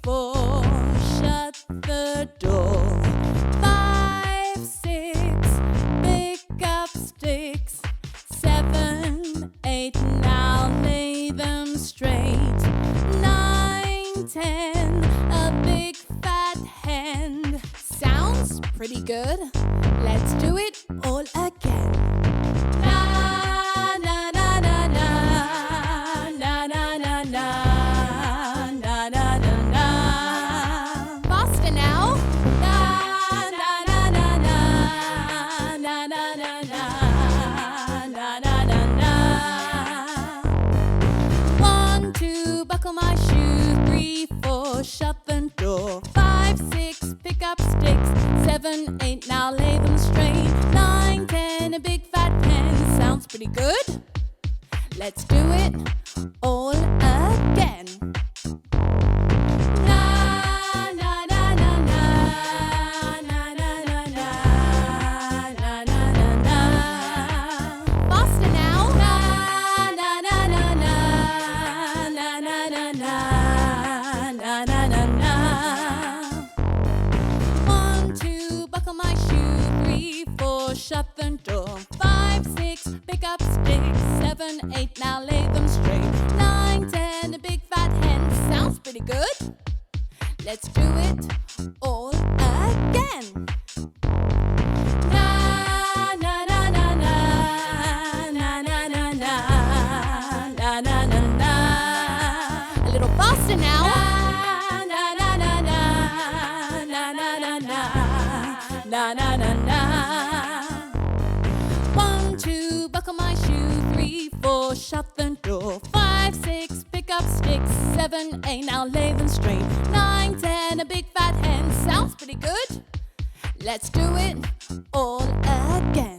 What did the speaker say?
four, shut the door. 5, 6, pick up sticks. 7, 8, now lay them straight. 9, 10, a big fat hen. Sounds pretty good. Let's do it all again. Na na na na na na na na na na na na na. Faster now. Na na na na na na na na na na na na na. 1, 2, buckle my shoe. 3, 4, shut the door. 5, 6, pick up sticks. 7, 8, now lay them straight. 9, 10, a big fat hen. Sounds pretty good. Let's do it all again. Na na na na na na na na na na na na na. Faster now. Na na na na na na na na na na na na na. 1, 2, buckle my shoe. 3, 4, shut the door. 5, 6, pick up sticks. 7, 8, now lay them straight. 9, 10, a big fat hen. Sounds pretty good. Let's do it all again. Na na na na na na na na na na na na na. A little faster now. Na na na na na na na na na na na na. 1, 2, buckle my shoe. 3, 4, shut the door. 5, 6, pick up sticks. 7, 8, now lay them straight. 9, 10, a big fat hen. Sounds pretty good. Let's do it all again.